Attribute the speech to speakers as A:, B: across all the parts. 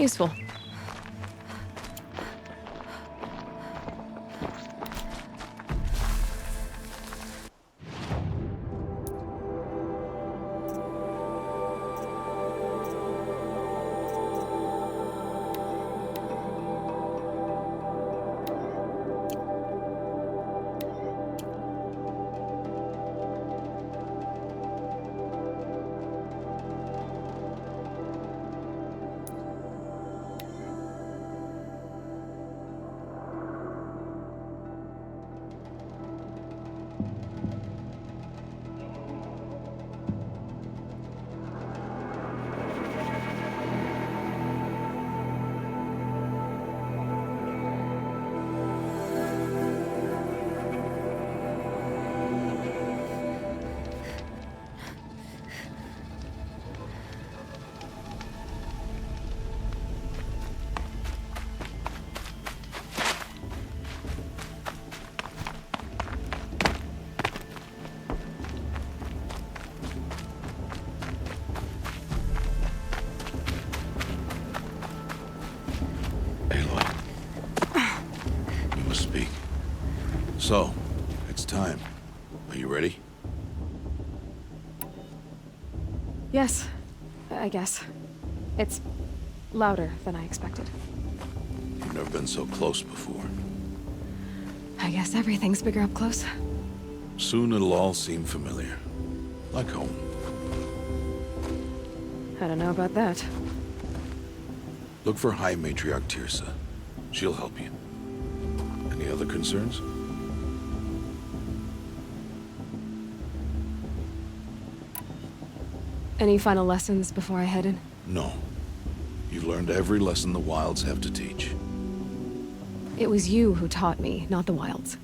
A: Useful.
B: So, it's time. Are you ready?
A: Yes, I guess. It's louder than I expected.
B: You've never been so close before.
A: I guess everything's bigger up close.
B: Soon it'll all seem familiar. Like home.
A: I don't know about that.
B: Look for High Matriarch Tirsa. She'll help you. Any other concerns?
A: Any final lessons before I head in?
B: No. You've learned every lesson the Wilds have to teach.
A: It was you who taught me, not the Wilds.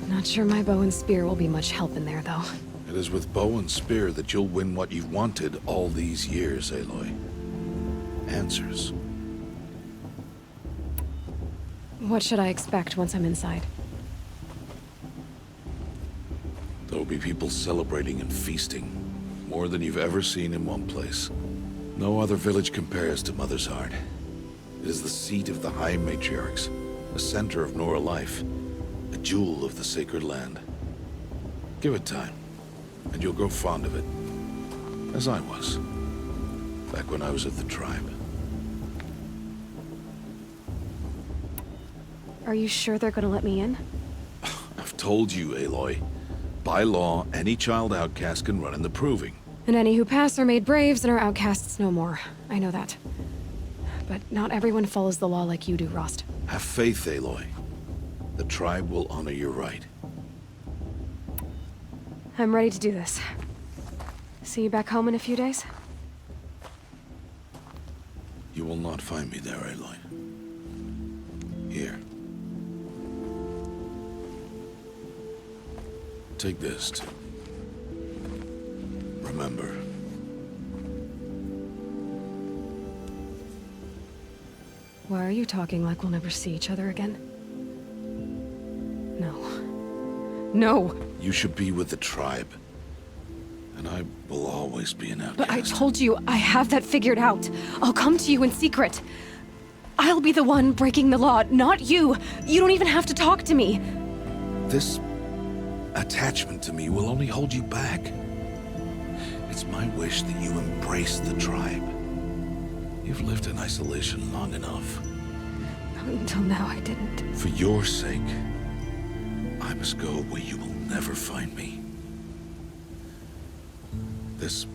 A: Not sure my bow and spear will be much help in there, though.
B: It is with bow and spear that you'll win what you've wanted all these years, Aloy. Answers.
A: What should I expect once I'm inside?
B: There'll be people celebrating and feasting. More than you've ever seen in one place. No other village compares to Mother's Heart. It is the seat of the High Matriarchs, the center of Nora life, a jewel of the sacred land. Give it time, and you'll grow fond of it. As I was, back when I was at the tribe.
A: Are you sure they're gonna let me in?
B: I've told you, Aloy. By law, any child outcast can run in the proving.
A: And any who pass are made braves and are outcasts no more. I know that. But not everyone follows the law like you do, Rost.
B: Have faith, Aloy. The tribe will honor your right.
A: I'm ready to do this. See you back home in a few days?
B: You will not find me there, Aloy. Here. Take this to remember.
A: Why are you talking like we'll never see each other again? No. No!
B: You should be with the tribe. And I will always be an outcast.
A: But I told you, I have that figured out. I'll come to you in secret. I'll be the one breaking the law, not you. You don't even have to talk to me.
B: This attachment to me will only hold you back. It's my wish that you embrace the tribe. You've lived in isolation long enough.
A: Until now, I didn't.
B: For your sake, I must go where you will never find me. This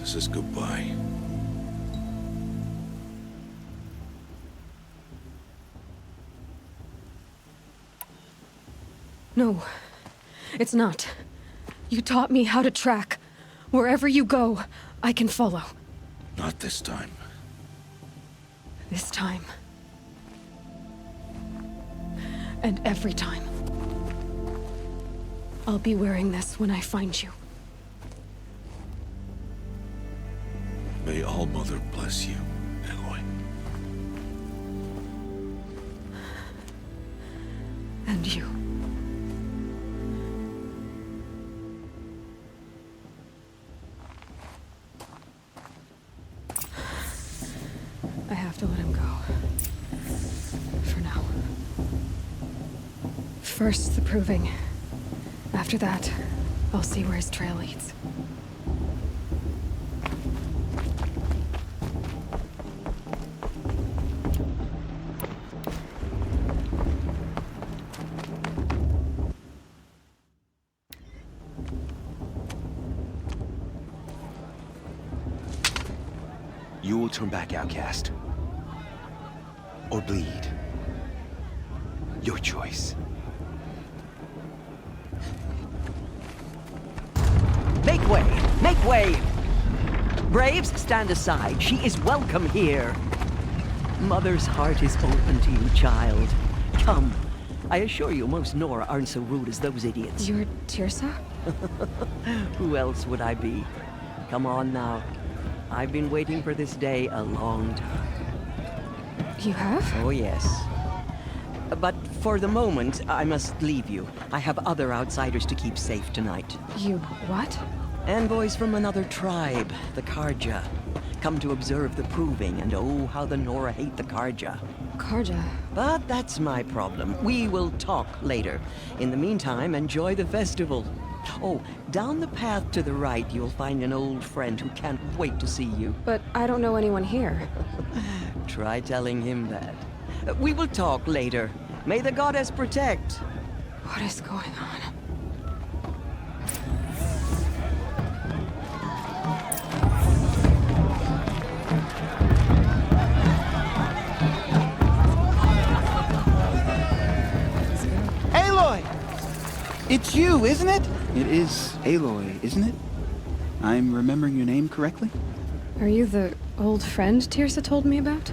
B: is goodbye.
A: No, it's not. You taught me how to track. Wherever you go, I can follow.
B: Not this time.
A: This time. And every time. I'll be wearing this when I find you.
B: May All-Mother bless you, Aloy.
A: And you. I have to let him go. For now. First, the proving. After that, I'll see where his trail leads.
C: You will turn back, outcast. Or bleed. Your choice.
D: Make way! Make way! Braves, stand aside. She is welcome here. Mother's heart is open to you, child. Come. I assure you, most Nora aren't so rude as those idiots.
A: You're Tirsa?
D: Who else would I be? Come on now. I've been waiting for this day a long time.
A: You have?
D: Oh, yes. But for the moment, I must leave you. I have other outsiders to keep safe tonight.
A: You what?
D: Envoys from another tribe, the Karja. Come to observe the proving, and oh, how the Nora hate the Karja.
A: Karja.
D: But that's my problem. We will talk later. In the meantime, enjoy the festival. Oh, down the path to the right, you'll find an old friend who can't wait to see you.
A: But I don't know anyone here.
D: Try telling him that. We will talk later. May the goddess protect.
A: What is going on?
E: Aloy! It's you, isn't it? It is Aloy, isn't it? I'm remembering your name correctly?
A: Are you the old friend Tirsa told me about?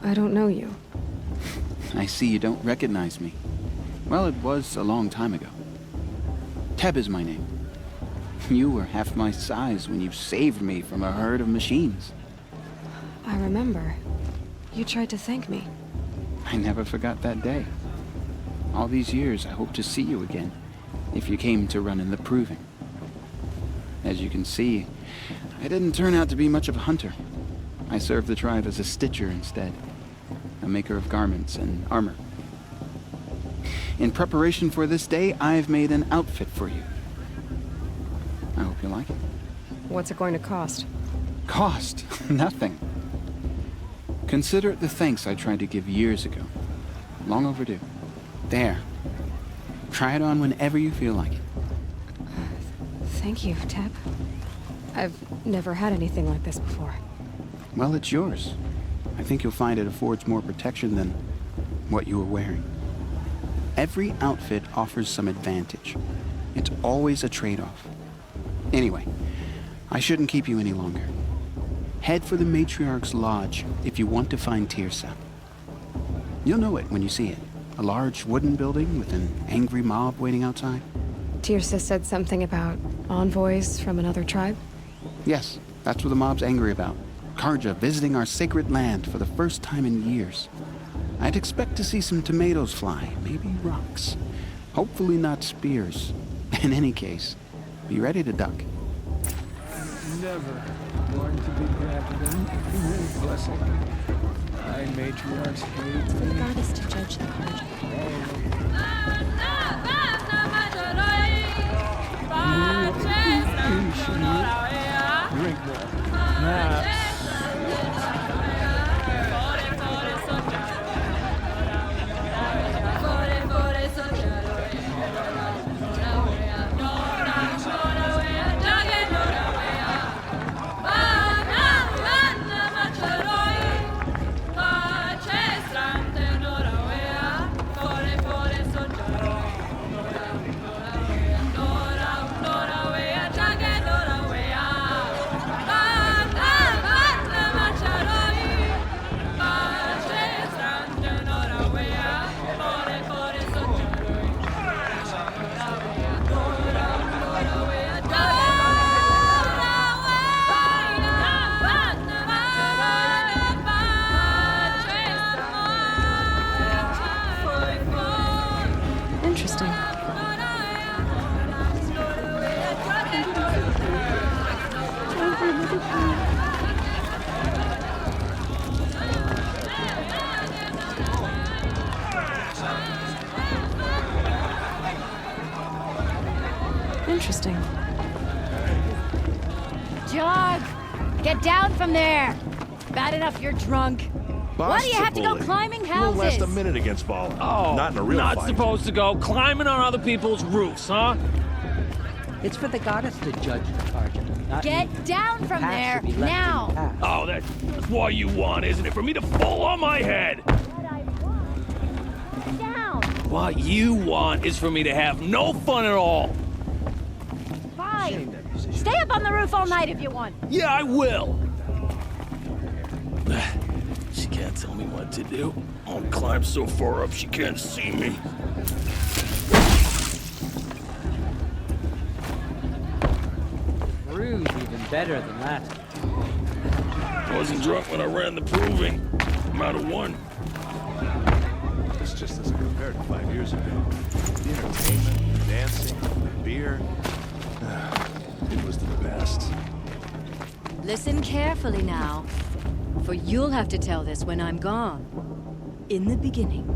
A: I don't know you.
E: I see you don't recognize me. Well, it was a long time ago. Teb is my name. You were half my size when you saved me from a herd of machines.
A: I remember. You tried to thank me.
E: I never forgot that day. All these years, I hope to see you again, if you came to run in the proving. As you can see, I didn't turn out to be much of a hunter. I served the tribe as a stitcher instead, a maker of garments and armor. In preparation for this day, I've made an outfit for you. I hope you like it.
A: What's it going to cost?
E: Cost? Nothing. Consider it the thanks I tried to give years ago. Long overdue. There. Try it on whenever you feel like it.
A: Thank you, Teb. I've never had anything like this before.
E: Well, it's yours. I think you'll find it affords more protection than what you were wearing. Every outfit offers some advantage. It's always a trade-off. Anyway, I shouldn't keep you any longer. Head for the Matriarch's Lodge if you want to find Tirsa. You'll know it when you see it. A large wooden building with an angry mob waiting outside.
A: Tirsa said something about envoys from another tribe?
E: Yes, that's what the mob's angry about. Karja visiting our sacred land for the first time in years. I'd expect to see some tomatoes fly, maybe rocks. Hopefully not spears. In any case, be ready to duck.
F: Never going to be granted any blessing. I matriarchs hate
G: The
F: me.
G: goddess to judge the Karja.
F: Drink more. Now,
A: Interesting.
H: Get down from there! Bad enough you're drunk. Why do you have to go climbing houses?
I: Won't last a minute against Bala.
F: Oh,
I: not in a real
F: not
I: fight.
F: supposed to go climbing on other people's roofs, huh?
D: It's for the goddess to judge the Carja, not me.
H: Get down from
D: Paths
H: there,
D: should be left
H: now!
D: in the past.
F: Oh, that's what you want, isn't it? For me to fall on my head?
H: What I want. Down!
F: What you want is for me to have no fun at all.
H: Fine. Stay up on the roof all night if you want.
F: Yeah, I will. She can't tell me what to do. I'll climb so far up she can't see me.
D: Brew's even better than that.
F: I wasn't drunk when I ran the proving. I'm out of one.
I: This just doesn't compare to 5 years ago. The entertainment, the dancing, the beer. It was the best.
H: Listen carefully now, for you'll have to tell this when I'm gone. In the beginning,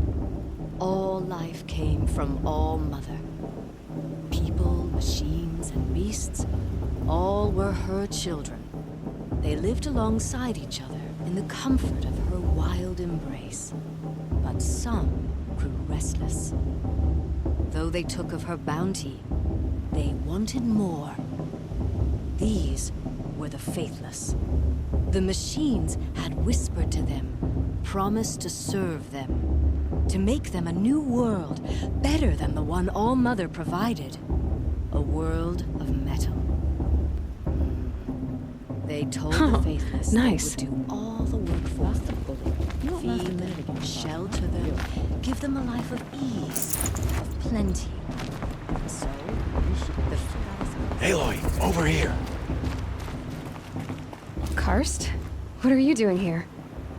H: all life came from All Mother. People, machines, and beasts, all were her children. They lived alongside each other in the comfort of her wild embrace. But some grew restless. Though they took of her bounty, they wanted more. These were the faithless. The machines had whispered to them, promised to serve them, to make them a new world, better than the one All Mother provided. A world of metal. They told the faithless
A: nice.
H: they would do all the work for them. Feed them, shelter them, give them a life of ease, of plenty. So, the
C: Aloy, over here.
A: Karst? What are you doing here?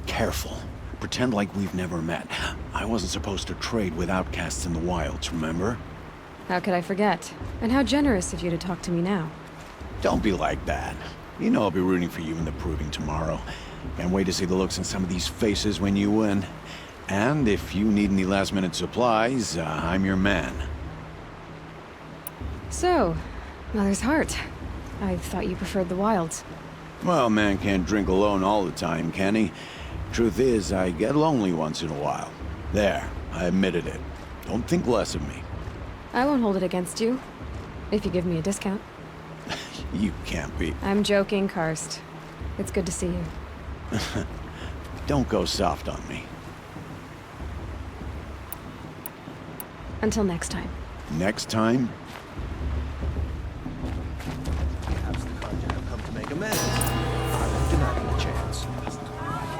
J: Careful. Pretend like we've never met. I wasn't supposed to trade with outcasts in the wilds, remember?
A: How could I forget? And how generous of you to talk to me now.
J: Don't be like that. You know I'll be rooting for you in the proving tomorrow. Can't wait to see the looks on some of these faces when you win. And if you need any last-minute supplies, I'm your man.
A: So, Mother's Heart. I thought you preferred the wilds.
J: Well, man can't drink alone all the time, can he? Truth is, I get lonely once in a while. There, I admitted it. Don't think less of me.
A: I won't hold it against you. If you give me a discount.
J: You can't be.
A: I'm joking, Karst. It's good to see you.
J: Don't go soft on me.
A: Until next time.
J: Next time?
I: Perhaps the Carja have come to make amends. I won't deny them a chance.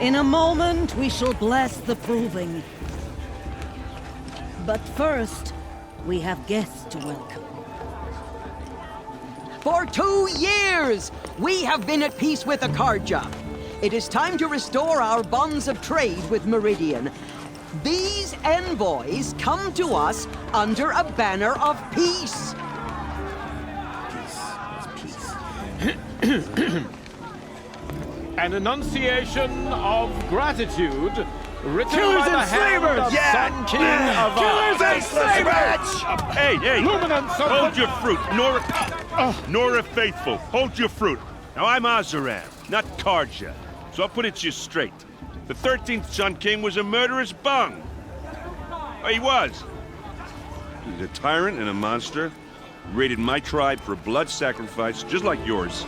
K: In a moment, we shall bless the proving. But first, we have guests to welcome.
D: For 2 years, we have been at peace with the Carja. It is time to restore our bonds of trade with Meridian. These envoys come to us under a banner of peace.
F: An enunciation of gratitude written
I: Killers
F: by the
I: and
F: hand
I: slavers!
F: of
I: Yeah!
F: Sun King of
I: Killers and slavers!
L: Hey!
F: Luminance of
L: Hold your fruit, Nora Faithful. Hold your fruit. Now I'm Azaran, not Carja, so I'll put it to you straight. The 13th Sun King was a murderous bung. Oh, he was. He's a tyrant and a monster. Raided my tribe for a blood sacrifice, just like yours.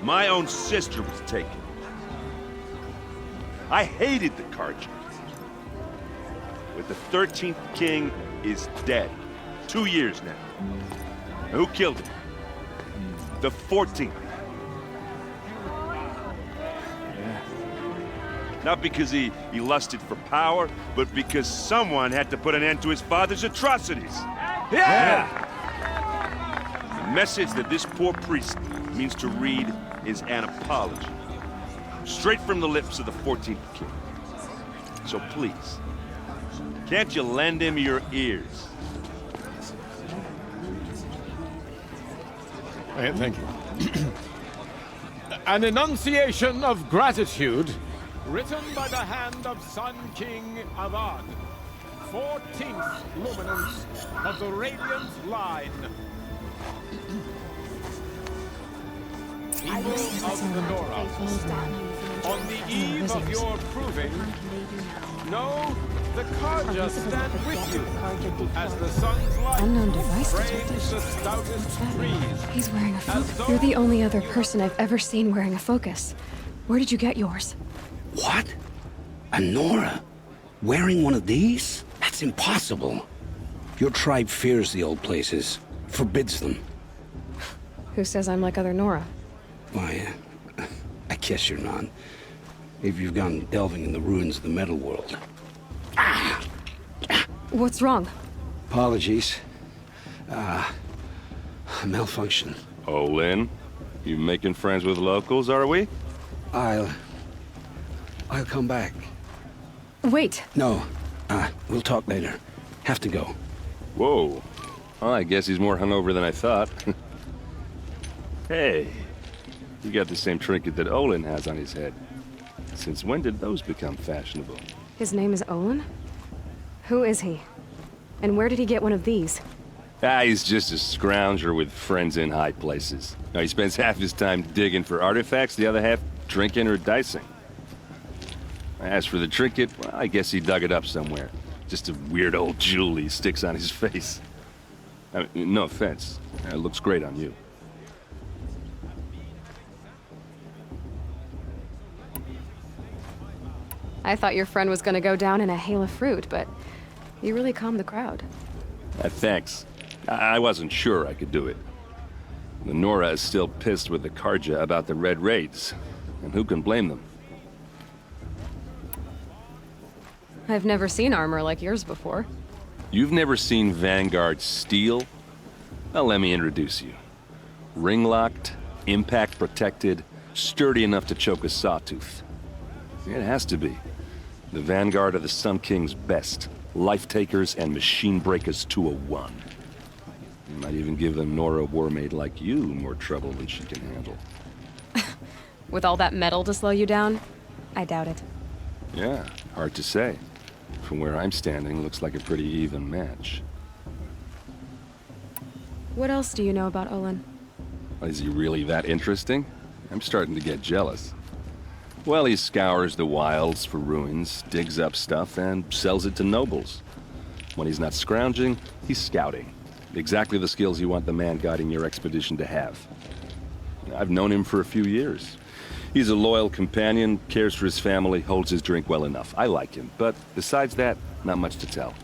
L: My own sister was taken. I hated the Carja. But the 13th king is dead. 2 years now. Now, who killed him? The 14th. Not because he lusted for power, but because someone had to put an end to his father's atrocities.
I: Yeah!
L: The message that this poor priest means to read is an apology. Straight from the lips of the 14th king. So please, can't you lend him your ears?
F: Thank you. An enunciation of gratitude written by the hand of Sun King Avad, 14th luminance of the Radiant line. people of the Nora. On the eve of your proving, know the Karja stand with you as the sun's light
A: Unknown device
F: frames the stoutest trees.
A: He's wearing a focus. You're the only other person I've ever seen wearing a focus. Where did you get yours?
M: What? A Nora? Wearing one of these? That's impossible. Your tribe fears the old places, forbids them.
A: Who says I'm like other Nora?
M: Why, I guess you're not. If you've gone delving in the ruins of the metal world.
A: What's wrong?
M: Apologies. Malfunction.
L: Oh, Lynn? You making friends with locals, are we?
M: I'll come back.
A: Wait.
M: No, we'll talk later. Have to go.
L: Whoa. Well, I guess he's more hungover than I thought. Hey, you got the same trinket that Olin has on his head. Since when did those become fashionable?
A: His name is Olin? Who is he? And where did he get one of these?
L: He's just a scrounger with friends in high places. Now, he spends half his time digging for artifacts, the other half drinking or dicing. As for the trinket, well, I guess he dug it up somewhere. Just a weird old jewel he sticks on his face. I mean, no offense. It looks great on you.
A: I thought your friend was gonna go down in a hail of fruit, but you really calmed the crowd.
L: Thanks. I wasn't sure I could do it. The Nora is still pissed with the Karja about the Red Raids, and who can blame them?
A: I've never seen armor like yours before.
L: You've never seen Vanguard steel? Well, let me introduce you. Ring-locked, impact-protected, sturdy enough to choke a sawtooth. It has to be. The Vanguard of the Sun King's best. Life-takers and machine breakers to a one. You might even give a Nora warmaid like you more trouble than she can handle.
A: With all that metal to slow you down? I doubt it.
L: Yeah, hard to say. From where I'm standing, looks like a pretty even match.
A: What else do you know about Olin?
L: Is he really that interesting? I'm starting to get jealous. Well, he scours the wilds for ruins, digs up stuff, and sells it to nobles. When he's not scrounging, he's scouting. Exactly the skills you want the man guiding your expedition to have. I've known him for a few years. He's a loyal companion, cares for his family, holds his drink well enough. I like him, but besides that, not much to tell.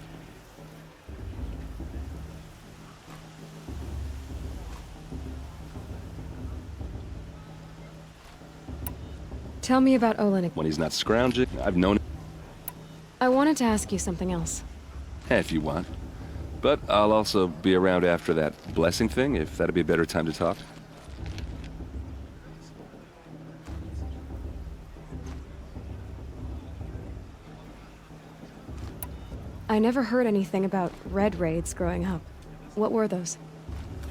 A: Tell me about Olin.
L: When he's not scrounging, I've known him.
A: I wanted to ask you something else.
L: If you want. But I'll also be around after that blessing thing, if that'd be a better time to talk.
A: I never heard anything about Red Raids growing up. What were those?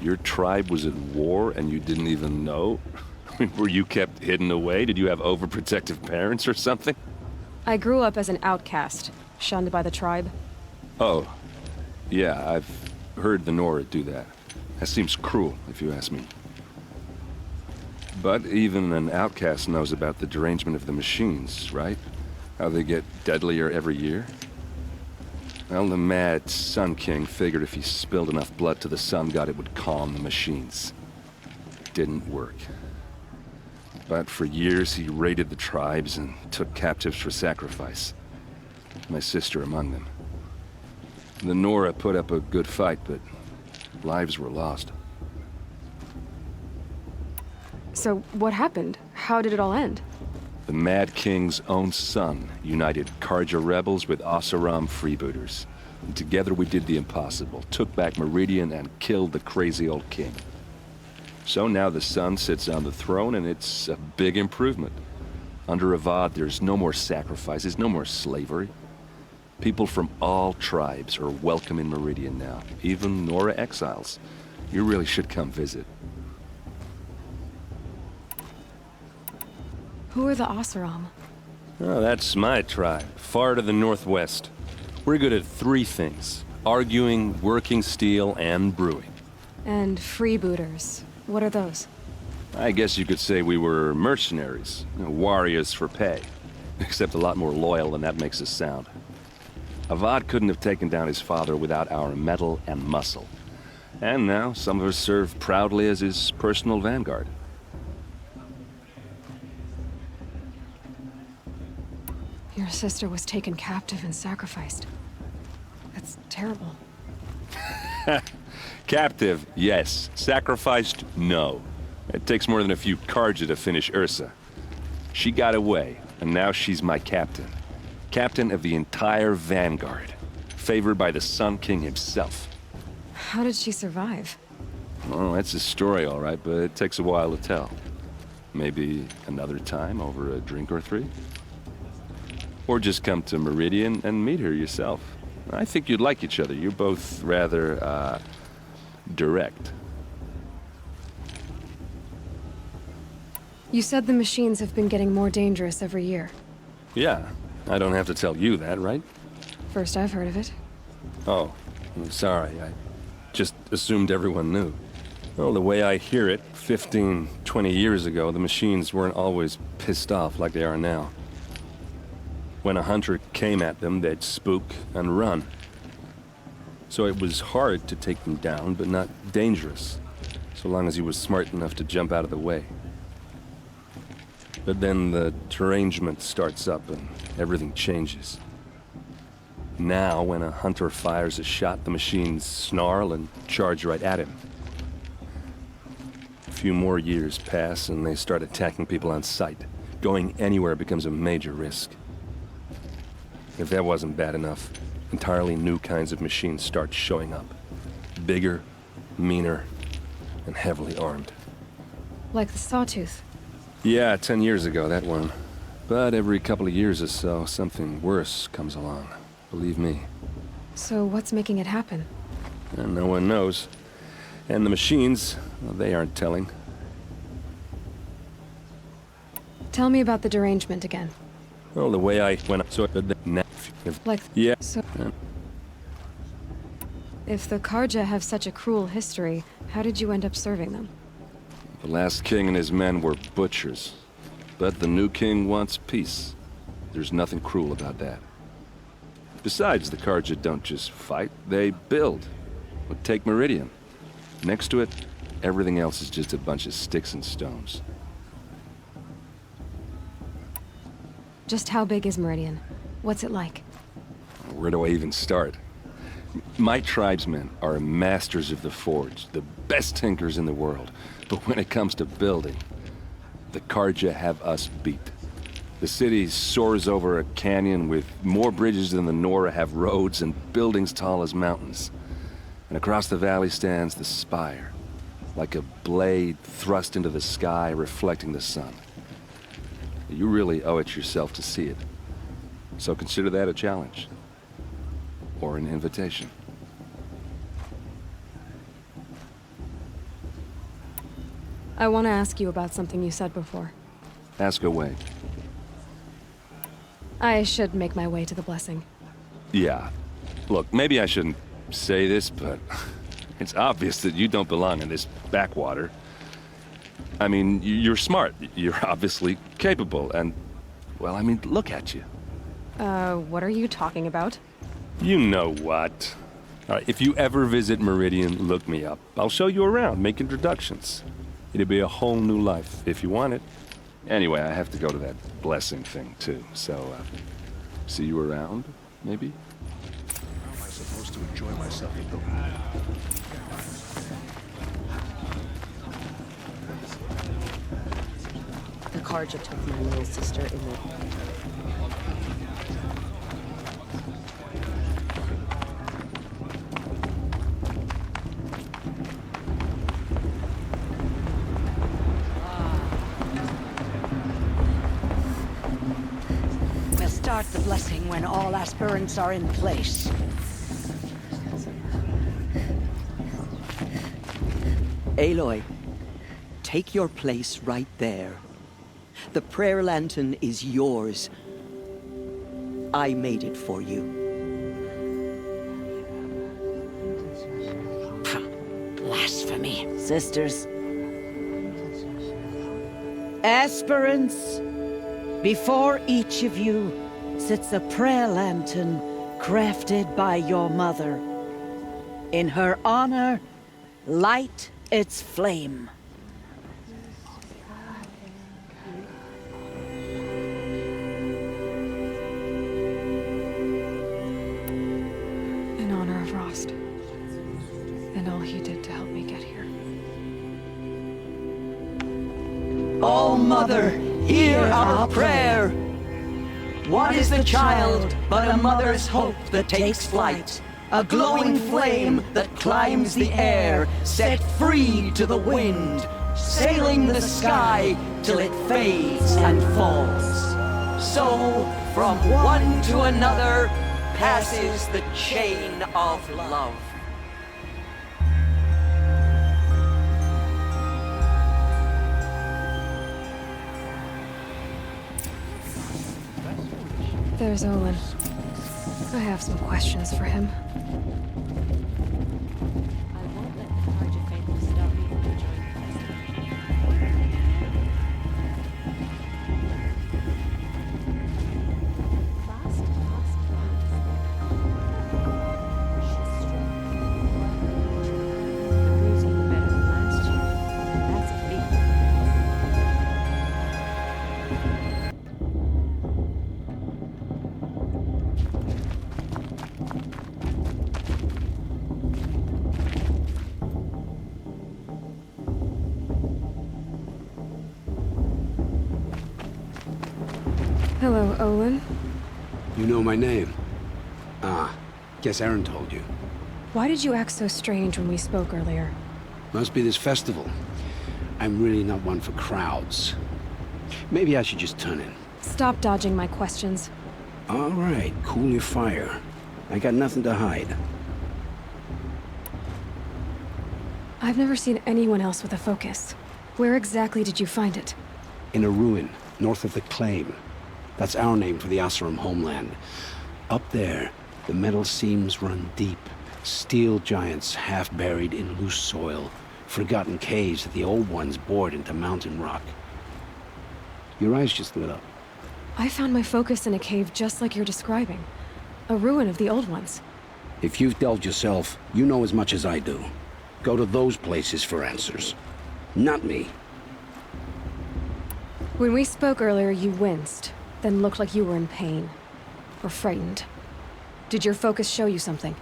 L: Your tribe was at war and you didn't even know? Were you kept hidden away? Did you have overprotective parents or something?
A: I grew up as an outcast, shunned by the tribe.
L: Oh, yeah, I've heard the Nora do that. That seems cruel, if you ask me. But even an outcast knows about the derangement of the machines, right? How they get deadlier every year? Well, the mad Sun King figured if he spilled enough blood to the Sun God, it would calm the machines. Didn't work. But for years, he raided the tribes and took captives for sacrifice. My sister among them. The Nora put up a good fight, but lives were lost.
A: So, what happened? How did it all end?
L: The Mad King's own son united Karja rebels with Oseram freebooters. And together we did the impossible, took back Meridian and killed the crazy old king. So now the Sun sits on the throne, and it's a big improvement. Under Avad, there's no more sacrifices, no more slavery. People from all tribes are welcome in Meridian now, even Nora exiles. You really should come visit.
A: Who are the Oseram?
L: Oh, that's my tribe, far to the northwest. We're good at three things: arguing, working steel, and brewing.
A: And freebooters. What are those?
N: I guess you could say we were mercenaries, warriors for pay. Except a lot more loyal than that makes us sound. Avad couldn't have taken down his father without our metal and muscle. And now, some of us serve proudly as his personal vanguard.
A: Your sister was taken captive and sacrificed. That's terrible.
N: Captive, yes. Sacrificed, no. It takes more than a few Karja to finish Ursa. She got away, and now she's my captain. Captain of the entire Vanguard. Favored by the Sun King himself.
A: How did she survive?
N: Oh, that's a story, all right, but it takes a while to tell. Maybe another time over a drink or three? Or just come to Meridian and meet her yourself. I think you'd like each other. You're both rather, direct.
A: You said the machines have been getting more dangerous every year.
N: Yeah, I don't have to tell you that, right?
A: First I've heard of it.
N: Oh, I'm sorry. I just assumed everyone knew. Well, the way I hear it, 15, 20 years ago, the machines weren't always pissed off like they are now. When a hunter came at them, they'd spook and run. So it was hard to take them down, but not dangerous, so long as he was smart enough to jump out of the way. But then the derangement starts up and everything changes. Now, when a hunter fires a shot, the machines snarl and charge right at him. A few more years pass and they start attacking people on sight. Going anywhere becomes a major risk. If that wasn't bad enough, entirely new kinds of machines start showing up. Bigger, meaner, and heavily armed.
A: Like the Sawtooth.
N: Yeah, 10 years ago, that one. But every couple of years or so, something worse comes along. Believe me.
A: So what's making it happen?
N: And no one knows. And the machines, well, they aren't telling.
A: Tell me about the derangement again.
N: Well, the way I went up, so
A: Like,
N: yeah.
A: So, if the Karja have such a cruel history, how did you end up serving them?
N: The last king and his men were butchers. But the new king wants peace. There's nothing cruel about that. Besides, the Karja don't just fight, they build. Well, take Meridian. Next to it, everything else is just a bunch of sticks and stones.
A: Just how big is Meridian? What's it like?
N: Where do I even start? My tribesmen are masters of the forge, the best tinkers in the world. But when it comes to building, the Karja have us beat. The city soars over a canyon with more bridges than the Nora have roads and buildings tall as mountains. And across the valley stands the spire, like a blade thrust into the sky reflecting the sun. You really owe it yourself to see it. So consider that a challenge. Or an invitation.
A: I want to ask you about something you said before.
N: Ask away.
A: I should make my way to the blessing.
N: Yeah. Look, maybe I shouldn't say this, but it's obvious that you don't belong in this backwater. I mean, you're smart. You're obviously capable, and, well, I mean, look at you.
A: What are you talking about?
N: You know what. All right, if you ever visit Meridian, look me up. I'll show you around, make introductions. It'll be a whole new life, if you want it. Anyway, I have to go to that blessing thing, too, so, see you around, maybe?
I: How am I supposed to enjoy myself with the...
G: The Karja took my little sister in the...
O: We'll start the blessing when all aspirants are in place.
D: Aloy, take your place right there. The prayer lantern is yours. I made it for you.
O: Blasphemy. Sisters,
K: Aspirants, before each of you sits a prayer lantern crafted by your mother. In her honor, light its flame.
A: In honor of Rost. And all he did to help me get here.
D: Oh, Mother, hear our prayer. What is the child but a mother's hope that takes flight? A glowing flame that climbs the air, set free to the wind, sailing the sky till it fades and falls. So, from one to another, passes the chain of love.
A: There's Olin. I have some questions for him.
G: I won't let the Carja faithful stop me from enjoying the festival. The bruising better than last year. That's a feat.
A: Hello, Olin.
M: You know my name? Ah, guess Aaron told you.
A: Why did you act so strange when we spoke earlier?
M: Must be this festival. I'm really not one for crowds. Maybe I should just turn in.
A: Stop dodging my questions.
M: All right, cool your fire. I got nothing to hide.
A: I've never seen anyone else with a focus. Where exactly did you find it?
M: In a ruin, north of the Claim. That's our name for the Oseram homeland. Up there, the metal seams run deep. Steel giants half buried in loose soil. Forgotten caves that the old ones bored into mountain rock. Your eyes just lit up.
A: I found my focus in a cave just like you're describing. A ruin of the old ones.
M: If you've delved yourself, you know as much as I do. Go to those places for answers. Not me.
A: When we spoke earlier, you winced, then looked like you were in pain. Or frightened. Did your focus show you something?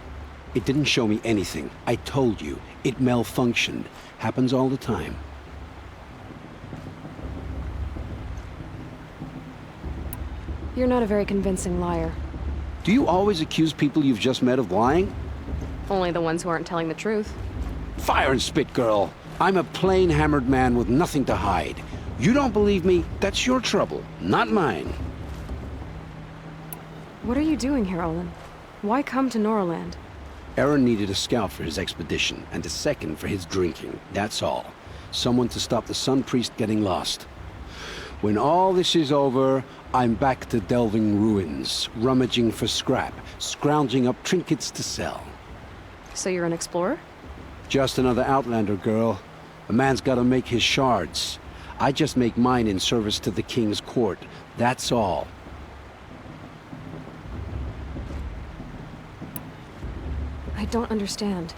M: It didn't show me anything. I told you. It malfunctioned. Happens all the time.
A: You're not a very convincing liar.
M: Do you always accuse people you've just met of lying?
A: Only the ones who aren't telling the truth.
M: Fire and spit, girl. I'm a plain hammered man with nothing to hide. You don't believe me, that's your trouble, not mine.
A: What are you doing here, Olin? Why come to Norland?
M: Aaron needed a scout for his expedition, and a second for his drinking, that's all. Someone to stop the Sun Priest getting lost. When all this is over, I'm back to delving ruins, rummaging for scrap, scrounging up trinkets to sell.
A: So you're an explorer?
M: Just another Outlander, girl. A man's gotta make his shards. I just make mine in service to the King's court, that's all.
A: I don't understand.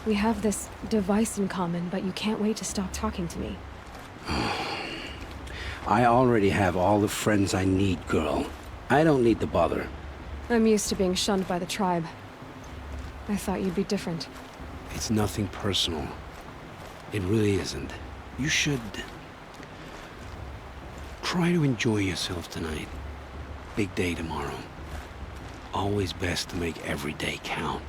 A: We have this device in common, but you can't wait to stop talking to me.
M: I already have all the friends I need, girl. I don't need the bother.
A: I'm used to being shunned by the tribe. I thought you'd be different.
M: It's nothing personal. It really isn't. You should... try to enjoy yourself tonight. Big day tomorrow. Always best to make every day count.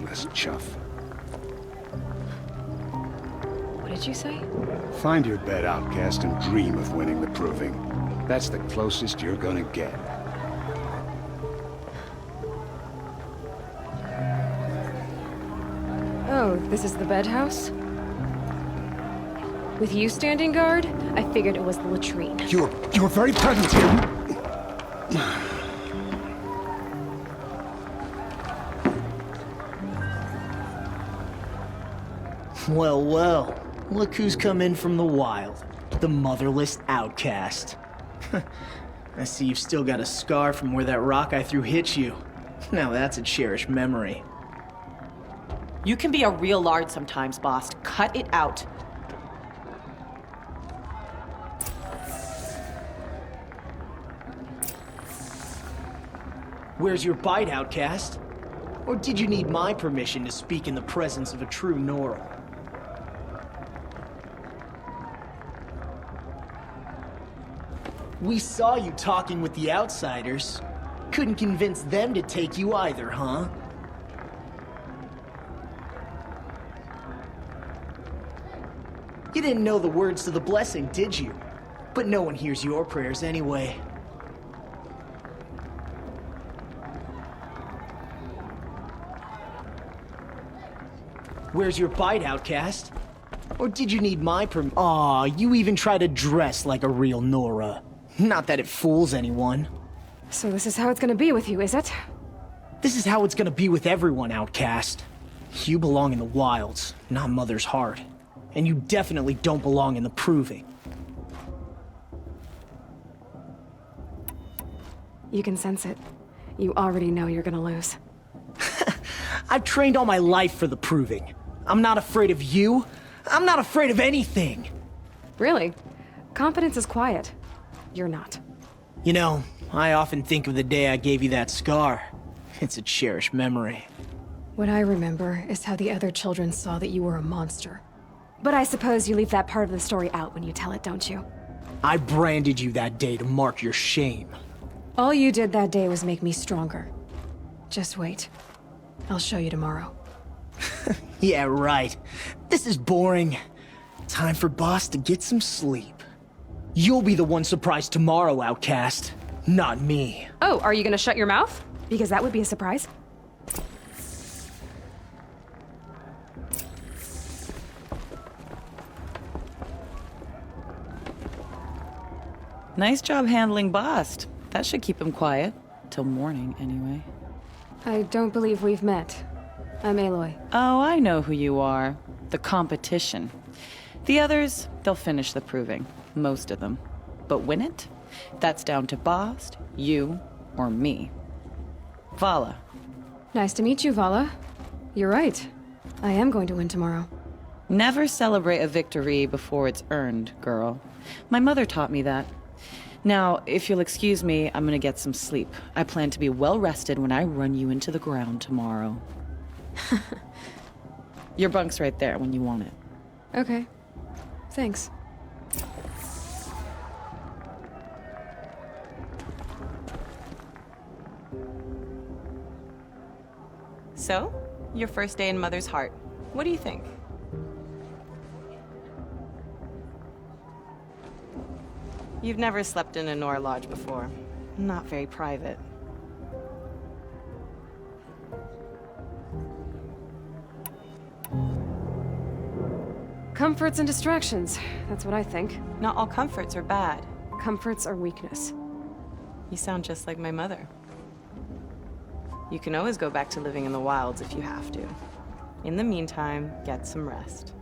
M: meaningless chuff.
A: What did you say?
M: Find your bed, outcast, and dream of winning the proving. That's the closest you're gonna get.
A: Oh, this is the bed house? With you standing guard, I figured it was the latrine.
M: You're very present here.
P: Well, well. Look who's come in from the wild. The motherless outcast. I see you've still got a scar from where that rock I threw hit you. Now that's a cherished memory.
Q: You can be a real lard sometimes, boss. Cut it out.
P: Where's your bite, outcast? Or did you need my permission to speak in the presence of a true Nora? We saw you talking with the outsiders. Couldn't convince them to take you either, huh? You didn't know the words to the blessing, did you? But no one hears your prayers anyway. Where's your bite, outcast? Or did you need my Aw, you even try to dress like a real Nora. Not that it fools anyone.
A: So this is how it's gonna be with you, is it?
P: This is how it's gonna be with everyone, outcast. You belong in the wilds, not Mother's heart. And you definitely don't belong in the proving.
A: You can sense it. You already know you're gonna lose.
P: I've trained all my life for the proving. I'm not afraid of you. I'm not afraid of anything.
A: Really? Confidence is quiet. You're not.
P: You know, I often think of the day I gave you that scar. It's a cherished memory.
A: What I remember is how the other children saw that you were a monster. But I suppose you leave that part of the story out when you tell it, don't you?
P: I branded you that day to mark your shame.
A: All you did that day was make me stronger. Just wait. I'll show you tomorrow.
P: Yeah, right. This is boring. Time for Boss to get some sleep. You'll be the one surprised tomorrow, outcast. Not me.
A: Oh, are you gonna shut your mouth? Because that would be a surprise.
Q: Nice job handling Bast. That should keep him quiet. Till morning, anyway.
A: I don't believe we've met. I'm Aloy.
Q: Oh, I know who you are. The competition. The others, they'll finish the proving. Most of them. But win it? That's down to Bast, you, or me. Vala.
A: Nice to meet you, Vala. You're right. I am going to win tomorrow.
Q: Never celebrate a victory before it's earned, girl. My mother taught me that. Now, if you'll excuse me, I'm gonna get some sleep. I plan to be well rested when I run you into the ground tomorrow. Your bunk's right there when you want it.
A: Okay. Thanks.
Q: So, your first day in Mother's heart. What do you think? You've never slept in a Nora lodge before. Not very private.
A: Comforts and distractions. That's what I think.
Q: Not all comforts are bad.
A: Comforts are weakness.
Q: You sound just like my mother. You can always go back to living in the wilds if you have to. In the meantime, get some rest.